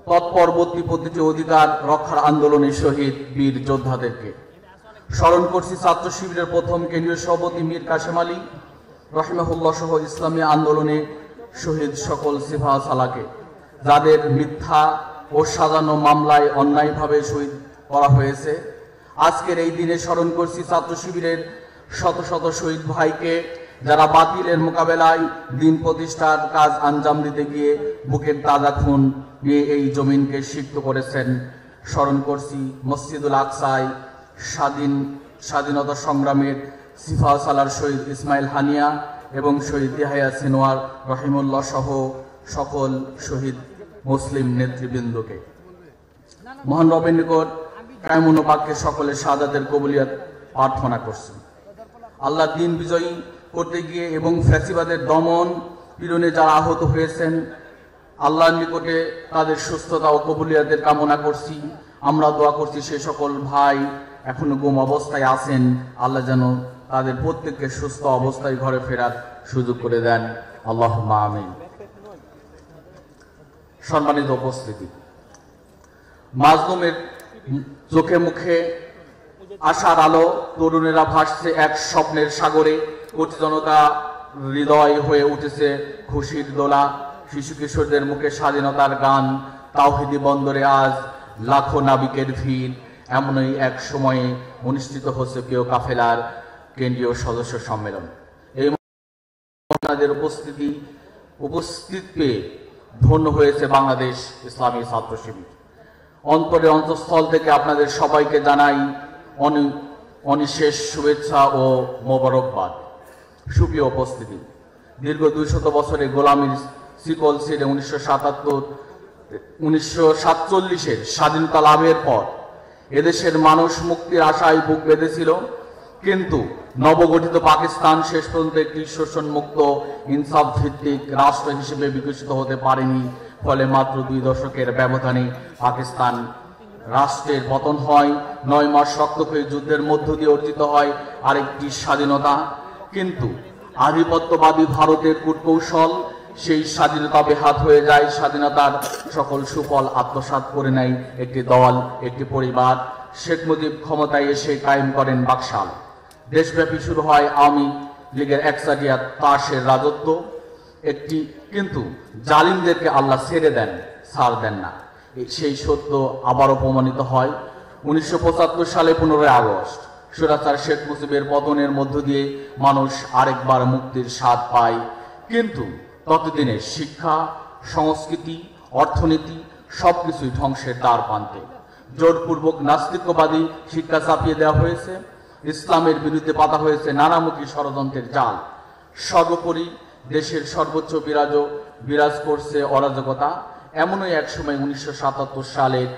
তৎপরবর্তী প্রতিটি অধিকার রক্ষার আন্দোলনে শহীদ বীর যোদ্ধাদেরকে। স্মরণ করছি ছাত্র শিবিরের প্রথম কেন্দ্রীয় সভাপতি মীর কাশেম আলী রহিমাহুল্লাহ সহ ইসলামী আন্দোলনে শহীদ সকল সিপাহ সালাকে, যাদের মিথ্যা ও সাজানো মামলায় অন্যায়ভাবে শহীদ করা হয়েছে। আজকের এই দিনে স্মরণ করছি ছাত্র শিবিরের শত শত শহীদ ভাইকে, যারা বাতিলের মোকাবেলায় দিন প্রতিষ্ঠার কাজ আঞ্জাম দিতে গিয়ে বুকের তাজা খুন নিয়ে এই জমিনকে সিক্ত করেছেন। স্মরণ করছি মসজিদুল আকসায় স্বাধীনতা সংগ্রামের সিপাহ সালার শহীদ ইসমাইল হানিয়া এবং শহীদ ইয়াহিয়া সিনোয়ার রহিমুল্লাহ সহ সকল শহীদ মুসলিম নেতৃবৃন্দকে। মহান রবের নিকট কায়মুন বাক্যে সকলের শাহাদাতের কবুলিয়ত প্রার্থনা করছি। আল্লাহ দিন বিজয়ী করতে গিয়ে এবং ফ্যাসিবাদের দমন পীড়নে যারা আহত হয়েছেন, আল্লাহর নিকটে তাদের সুস্থতা ও কবুলিয়তের কামনা করছি। আমরা দোয়া করছি সে সকল ভাই এখনো গুম অবস্থায় আছেন, আল্লাহ যেন তাদের প্রত্যেককে সুস্থ অবস্থায় ঘরে ফেরার সুযোগ করে দেন। আল্লাহুম্মা আমিন। সম্মানিত উপস্থিতি, মাজলুমের চোখে মুখে আশার আলো, তরুণেরা ভাসছে এক স্বপ্নের সাগরে, কোটি জনতা হৃদয় হয়ে উঠেছে খুশির দোলা, শিশু কিশোরদের মুখে স্বাধীনতার গান, তাওহীদি বন্দরে আজ লাখো নাবিকের ভিড়। এমনই এক সময়ে অনুষ্ঠিত হচ্ছে প্রিয় কাফেলার কেন্দ্রীয় সদস্য সম্মেলন। এই আপনাদের উপস্থিত পেয়ে ধন্য হয়েছে বাংলাদেশ ইসলামী ছাত্র শিবির। অন্তরে অন্তঃস্থল থেকে আপনাদের সবাইকে জানাই অনিশেষ শুভেচ্ছা ও মোবারকবাদ। সুপ্রিয় উপস্থিতি, দীর্ঘ 200 বছরের গোলামীর শিকল ছিঁড়ে 1947-এর স্বাধীনতা লাভের পর এদেশের মানুষ মুক্তির আশায় বুক বেঁধেছিল, কিন্তু নবগঠিত পাকিস্তান শেষ পর্যন্ত একটি শোষণমুক্ত ইনসাফ ভিত্তিক রাষ্ট্র হিসেবে বিকশিত হতে পারেনি। ফলে মাত্র 2 দশকের ব্যবধানে পাকিস্তান রাষ্ট্রের পতন হয়। 9 মাস রক্তক্ষয়ী যুদ্ধের মধ্য দিয়ে অর্জিত হয় আরেকটি স্বাধীনতা। কিন্তু আধিপত্যবাদী ভারতের কূটকৌশল সেই স্বাধীনতা বেহাত হয়ে যায়। স্বাধীনতার সকল সুফল আত্মসাৎ করে নেয় একটি দল, একটি পরিবার। শেখ মুজিব ক্ষমতায় এসে কায়েম করেন বাকশাল। দেশব্যাপী শুরু হয় আওয়ামী লীগের একচাটিয়া তাসের রাজত্ব। কিন্তু জালিমদেরকে আল্লাহ ছেড়ে দেন, ছাড় দেন না। সেই সত্য আবারও প্রমাণিত হয় 1975 সালে 15 আগস্ট। স্বৈরাচার শেখ মুজিবের পতনের মধ্য দিয়ে মানুষ আরেকবার মুক্তির স্বাদ পায়। কিন্তু ততদিনে শিক্ষা, সংস্কৃতি, অর্থনীতি সবকিছুই ধ্বংসের দ্বার প্রান্তে। জোরপূর্বক নাস্তিক্যবাদী শিক্ষা চাপিয়ে দেওয়া হয়েছে, ইসলামের বিরুদ্ধে পাতা হয়েছে নানামুখী ষড়যন্ত্রের জাল। সর্বোপরি দেশের সর্বোচ্চ বিরাজ করছে অরাজকতা। এমনই এক সময় 1977 সালের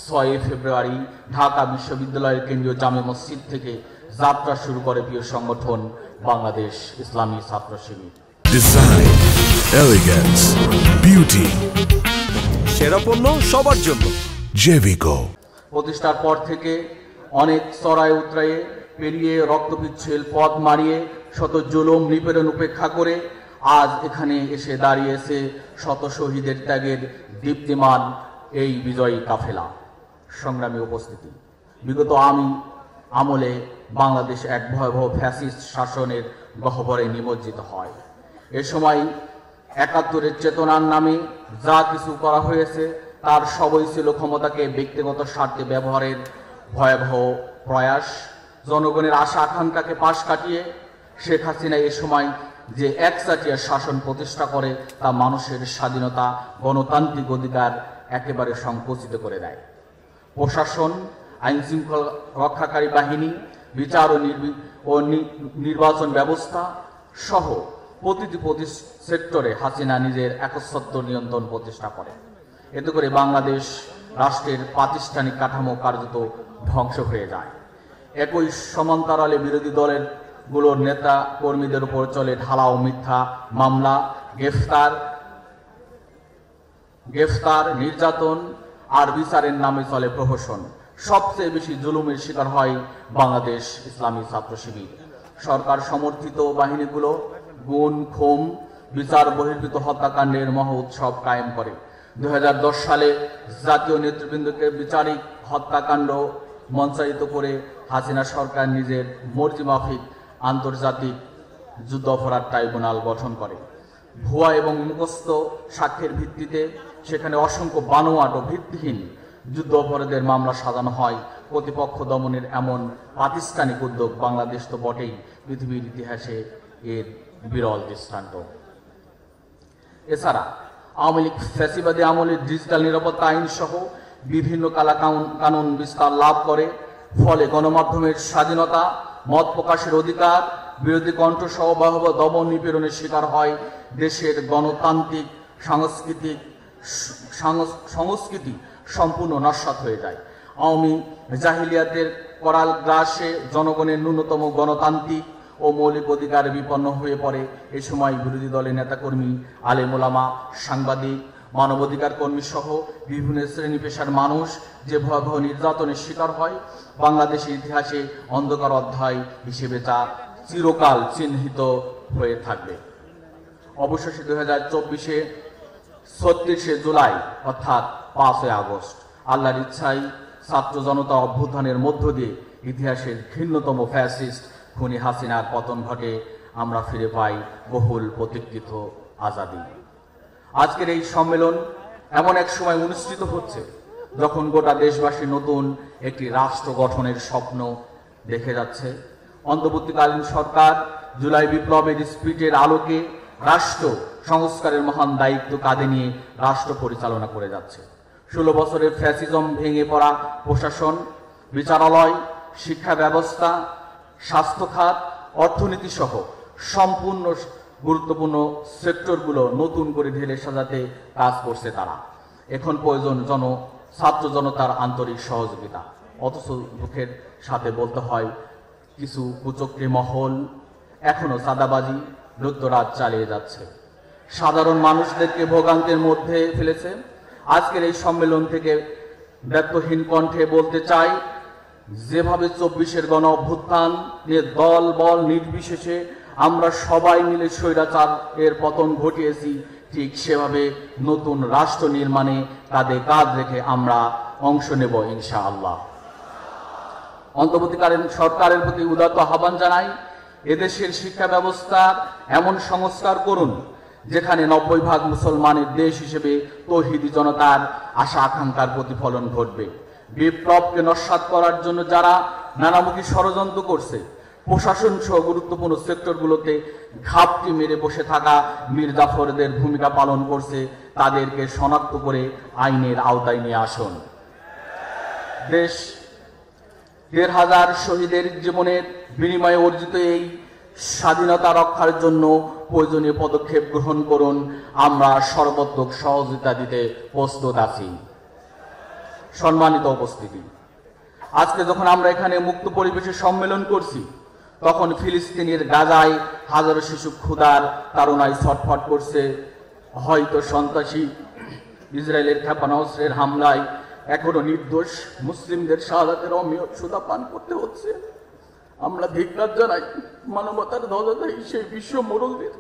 6 ফেব্রুয়ারি ঢাকা বিশ্ববিদ্যালয়ের কেন্দ্রীয় জামে মসজিদ থেকে যাত্রা শুরু করে প্রিয় সংগঠন বাংলাদেশ ইসলামী ছাত্র শিবির। ডিজাইন, এলিগেন্স, বিউটি, সেরা পণ্য সবার জন্য জেভিকো। প্রতিষ্ঠার পর থেকে অনেক চড়াই উতরায়ে পেরিয়ে রক্তবিচ্ছিল পথ মারিয়ে শত জুলুম নিপীড়ন উপেক্ষা করে আজ এখানে এসে দাঁড়িয়েছে শত শহীদের ত্যাগের দীপ্তিমান এই বিজয়ী কাফেলা। সংগ্রামী উপস্থিতি, বিগত আমলে বাংলাদেশ এক ভয়াবহ ফ্যাসিস্ট শাসনের গহ্বরে নিমজ্জিত হয়। এ সময় 71-এর চেতনার নামে যা কিছু করা হয়েছে তার সবই ছিল ক্ষমতাকে ব্যক্তিগত স্বার্থে ব্যবহারের ভয়াবহ প্রয়াস। জনগণের আশা আকাঙ্ক্ষাকে পাশ কাটিয়ে শেখ হাসিনা এ সময় যে একচাটিয়া শাসন প্রতিষ্ঠা করে তা মানুষের স্বাধীনতা, গণতান্ত্রিক অধিকার একেবারে সংকুচিত করে দেয়। প্রশাসন, আইন শৃঙ্খলা রক্ষাকারী বাহিনী, বিচার ও নির্বাচন ব্যবস্থা সহ প্রতিটি সেক্টরে হাসিনা নিজের একচ্ছত্র নিয়ন্ত্রণ প্রতিষ্ঠা করে। এতে করে বাংলাদেশ রাষ্ট্রের প্রাতিষ্ঠানিক কাঠামো কার্যত ধ্বংস হয়ে যায়। একই সমান্তরালে বিরোধী দলের গুলোর নেতা কর্মীদের উপর চলে ঢালাও মিথ্যা মামলা, গ্রেফতার, নির্যাতন আর বিচারের নামে চলে প্রহসন। সবচেয়ে বেশি জুলুমের শিকার হয় বাংলাদেশ ইসলামী ছাত্র শিবির। সরকার সমর্থিত বাহিনীগুলো গুম, খুন, বিচার বহির্ভূত হত্যাকাণ্ডের মহা উৎসব কায়েম করে। 2010 সালে জাতীয় নেতৃবৃন্দকে বিচারিক হত্যাকাণ্ড মঞ্চায়িত করে হাসিনা সরকার নিজের মর্জি মাফিক আন্তর্জাতিক যুদ্ধ অপরাধ ট্রাইব্যুনাল গঠন করে। ভুয়া এবং মুখস্থ সাক্ষ্যের ভিত্তিতে সেখানে অসংখ্য বানোয়াট ও ভিত্তিহীন যুদ্ধ অপরাধের মামলা সাজানো হয়। প্রতিপক্ষ দমনের এমন প্রাতিষ্ঠানিক উদ্যোগ বাংলাদেশ তো বটেই, পৃথিবীর ইতিহাসে এর বিরল দৃষ্টান্ত। এছাড়া আওয়ামী লীগ ফ্যাসিবাদী আমলের ডিজিটাল নিরাপত্তা আইন সহ বিভিন্ন কানুন বিস্তার লাভ করে। ফলে গণমাধ্যমের স্বাধীনতা, মত প্রকাশের অধিকার, বিরোধী কণ্ঠ সহ বাহব দমন নিপীড়নের শিকার হয় দেশের গণতান্ত্রিক সংস্কৃতি সম্পূর্ণ নস্যাৎ হয়ে যায়। আওয়ামী জাহিলিয়াতের করাল গ্রাসে জনগণের ন্যূনতম গণতান্ত্রিক ও মৌলিক অধিকার বিপন্ন হয়ে পড়ে। এ সময় বিরোধী দলের নেতাকর্মী, আলেম ওলামা, সাংবাদিক, মানবাধিকার কর্মী সহ বিভিন্ন শ্রেণী পেশার মানুষ যে ভয়াবহ নির্যাতনের শিকার হয়, বাংলাদেশের ইতিহাসে অন্ধকার অধ্যায় হিসেবে তা চিরকাল চিহ্নিত হয়ে থাকবে। অবশেষে 2024-এ 36শে জুলাই অর্থাৎ 5ই আগস্ট আল্লাহর ইচ্ছায় ছাত্র জনতা অভ্যুত্থানের মধ্য দিয়ে ইতিহাসের ঘৃণ্যতম ফ্যাসিস্ট খুনি হাসিনার পতন ঘটে। আমরা ফিরে পাই বহুল প্রতীক্ষিত আজাদি। আজকের এই সম্মেলন এমন এক সময় অনুষ্ঠিত হচ্ছে যখন গোটা দেশবাসী নতুন একটি রাষ্ট্র গঠনের স্বপ্ন দেখে যাচ্ছে। অন্তর্বর্তীকালীন সরকার জুলাই বিপ্লবের স্পিরিটের আলোকে রাষ্ট্র সংস্কারের মহান দায়িত্ব কাঁধে নিয়ে রাষ্ট্র পরিচালনা করে যাচ্ছে। 16 বছরের ফ্যাসিজম ভেঙে পড়া প্রশাসন, বিচারালয়, শিক্ষা ব্যবস্থা, স্বাস্থ্য খাত, অর্থনীতি সহ সম্পূর্ণ গুরুত্বপূর্ণ সেক্টরগুলো নতুন করে ঢেলে সাজাতে কাজ করছে তারা। এখন প্রয়োজন ছাত্র জনতার আন্তরিক সহযোগিতা। অথচ দুঃখের সাথে বলতে হয়, কিছু কুচক্রী মহল এখনো চাঁদাবাজি লুটতরাজ চালিয়ে যাচ্ছে, সাধারণ মানুষদেরকে ভোগান্তির মধ্যে ফেলেছে। আজকের এই সম্মেলন থেকে ব্যক্তহীন কণ্ঠে বলতে চাই, যেভাবে 24-এর গণ অভ্যুত্থান নিয়ে দল বল নির্বিশেষে আমরা সবাই মিলে স্বৈরাচার এর পতন ঘটিয়েছি, ঠিক সেভাবে নতুন রাষ্ট্র নির্মাণে কাঁধে কাঁধ রেখে আমরা অংশ নেব ইনশাআল্লাহ। অন্তর্বর্তীকালীন সরকারের প্রতি উদাত্ত আহ্বান জানাই, এদেশের শিক্ষা ব্যবস্থার এমন সংস্কার করুন যেখানে 90% মুসলমানের দেশ হিসেবে তৌহিদি জনতার আশা আকাঙ্ক্ষার প্রতিফলন ঘটবে। বিপ্লবকে নস্যাৎ করার জন্য যারা নানামুখী ষড়যন্ত্র করছে, প্রশাসন সহ গুরুত্বপূর্ণ সেক্টরগুলোতে ঘাপটি মেরে বসে থাকা মির্জাফরদের ভূমিকা পালন করছে, তাদেরকে শনাক্ত করে আইনের আওতায় নিয়ে আসুন। দেশ 1,500 শহীদের জীবনের বিনিময়ে অর্জিত এই স্বাধীনতা রক্ষার জন্য প্রয়োজনীয় পদক্ষেপ গ্রহণ করুন। আমরা সর্বাত্মক সহযোগিতা দিতে প্রস্তুত আছি। সম্মানিত উপস্থিতি, আজকে যখন আমরা এখানে মুক্ত পরিবেশে সম্মেলন করছি, তখন ফিলিস্তিনের গাজায় হাজারো শিশু ক্ষুধার তাড়নায় ছটফট করছে। হয়তো সন্ত্রাসী ইসরায়েলের ক্ষেপণাস্ত্রের হামলায় এখনো নির্দোষ মুসলিমদের শাহাদাতের অমিয়ত সুধা পান করতে হচ্ছে। আমরা ধিক্কার জানাই মানবতার ধ্বজাধারী সেই বিশ্ব মোড়লদের,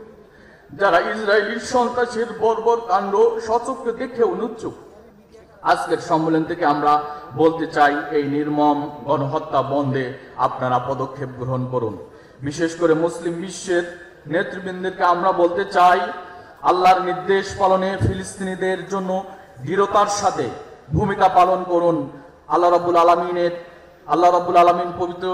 যারা ইসরায়েলের সন্ত্রাসের বর্বর কাণ্ড সচক্ষে দেখে অনুচ্চুক। আজকের সম্মেলন থেকে আমরা বলতে চাই, এই নির্মম গণহত্যা বন্ধে আপনারা পদক্ষেপ গ্রহণ করুন। বিশেষ করে মুসলিম বিশ্বের নেতৃবৃন্দকে আমরা বলতে চাই, আল্লাহর নির্দেশ পালনে ফিলিস্তিনিদের জন্য দৃঢ়তার সাথে ভূমিকা পালন করুন। আল্লাহ রাব্বুল আলামিন পবিত্র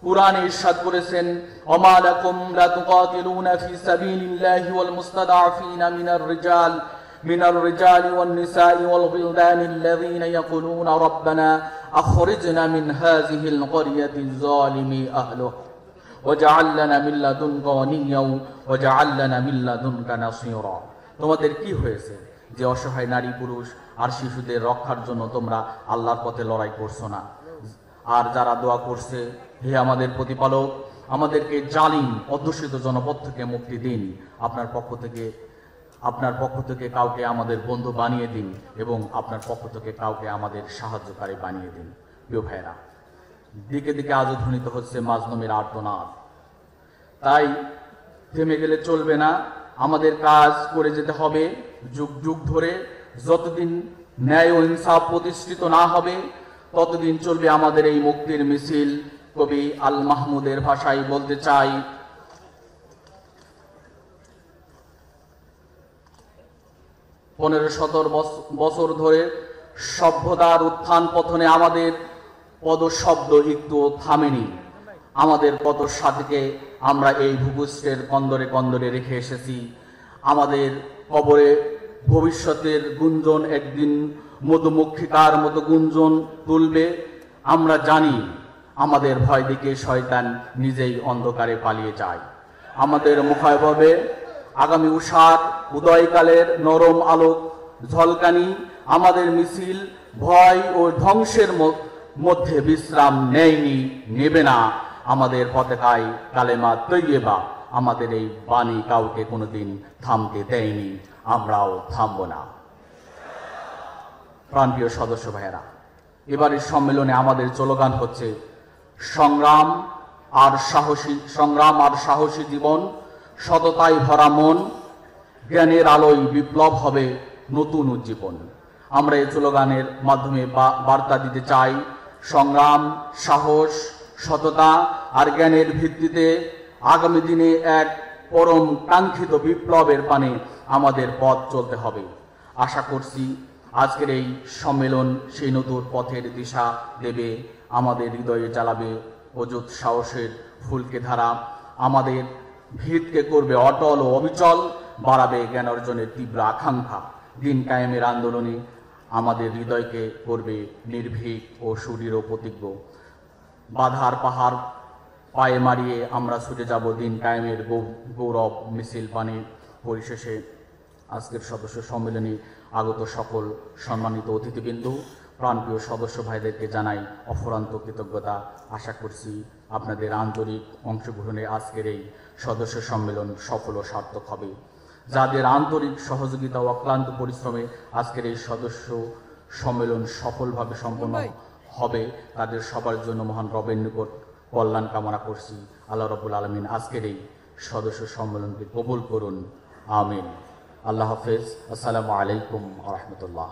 কুরআনে ইরশাদ করেছেন, ওমা লাকুম লা তুকাতিলুনা ফি সাবিলিল্লাহি ওয়াল মুস্তাদআফিনা মিনার রিজালি ওয়ান নিসাই ওয়াল গিলদানিল্লাযীনা ইয়াকুলুনা রাব্বানা আখরিজনা মিন হাযিহিল ক্বরিয়াতিজ যালিমি আহলুহা ওয়াজআল লানা মিন লাদুনকা ওয়ালিয়্যাও ওয়াজআল লানা মিন লাদুনকা নাসীরা। তোমাদের কি হয়েছে যে অসহায় নারী পুরুষ আর শিশুদের রক্ষার জন্য তোমরা আল্লাহর পথে লড়াই করছো না? আর যারা দোয়া করছে, হে আমাদের প্রতিপালক, আমাদেরকে জালিম অধ্যুষিত জনপদ থেকে মুক্তি দিন, আপনার পক্ষ থেকে কাউকে আমাদের বন্ধু বানিয়ে দিন এবং আপনার পক্ষ থেকে কাউকে আমাদের সাহায্যকারী বানিয়ে দিন। প্রিয় ভাইরা, দিকে দিকে আজও ধ্বনিত হচ্ছে মাজলুমের আর্তনাদ। তাই থেমে গেলে চলবে না, আমাদের কাজ করে যেতে হবে। যুগ যুগ ধরে যতদিন ন্যায় ও ইনসাফ প্রতিষ্ঠিত না হবে ততদিন চলবে আমাদের এই মুক্তির মিছিল। কবি আল মাহমুদের ভাষায় বলতে চাই, 15-17 বছর ধরে সভ্যতার উত্থান পতনে আমাদের পদশব্দ একটু থামেনি। আমাদের কত সাথীকে আমরা এই ভূপৃষ্ঠের কন্দরে কন্দরে রেখে এসেছি। আমাদের কবরে ভবিষ্যতের গুঞ্জন একদিন মধুমক্ষিকার মতো গুঞ্জন তুলবে। আমরা জানি আমাদের ভয় দিকে শয়তান নিজেই অন্ধকারে পালিয়ে যায়। আমাদের মুখায়ভাবে আগামী উষার উদয়কালের নরম আলোক ঝলকানি। আমাদের মিছিল ভয় ও ধ্বংসের মধ্যে বিশ্রাম নেয়নি, নেবে না। আমাদের পতাকায় কালেমা তৈয়বা, আমাদের এই বাণী কাউকে কোনোদিন থামতে দেয়নি, আমরাও থামব না। প্রাণপ্রিয় সদস্য ভাইয়েরা, এবারের সম্মেলনে আমাদের স্লোগান হচ্ছে সংগ্রাম আর সাহসী জীবন, সততায় ভরা মন, জ্ঞানের আলোয় বিপ্লব হবে নতুন উজ্জীবন। আমরা এই স্লোগানের মাধ্যমে বার্তা দিতে চাই, সংগ্রাম, সাহস, সততা আর জ্ঞানের ভিত্তিতে আগামী দিনে এক পরম কাঙ্ক্ষিত বিপ্লবের পানে আমাদের পথ চলতে হবে। আশা করছি আজকের এই সম্মেলন সেই নতুন পথের দিশা দেবে, আমাদের হৃদয়ে জ্বালাবে অযুত সাহসের ফুলকে ধারা, আমাদের ভিতকে করবে অটল ও অবিচল, বাড়াবে জ্ঞান অর্জনের তীব্র আকাঙ্ক্ষা। দিন কায়েমের আন্দোলনে আমাদের হৃদয়কে করবে নির্ভীক ও সুদৃঢ় প্রতিজ্ঞ। বাধার পাহাড় পায়ে মারিয়ে আমরা ছুটে যাব দিন কায়েমের গৌরব মিছিল পানে। পরিশেষে আজকের সদস্য সম্মেলনে আগত সকল সম্মানিত অতিথিবৃন্দ, প্রাণপ্রিয় সদস্য ভাইদেরকে জানাই অফুরন্ত কৃতজ্ঞতা। আশা করছি আপনাদের আন্তরিক অংশগ্রহণে আজকের এই সদস্য সম্মেলন সফল ও সার্থক হবে। যাদের আন্তরিক সহযোগিতা ও অক্লান্ত পরিশ্রমে আজকের এই সদস্য সম্মেলন সফলভাবে সম্পন্ন হবে, তাদের সবার জন্য মহান রবের নিকট কল্যাণ কামনা করছি। আল্লাহ রাব্বুল আলামিন আজকের এই সদস্য সম্মেলনকে কবুল করুন, আমিন। আল্লাহ হাফেজ। আসসালামু আলাইকুম ওয়া রাহমাতুল্লাহ।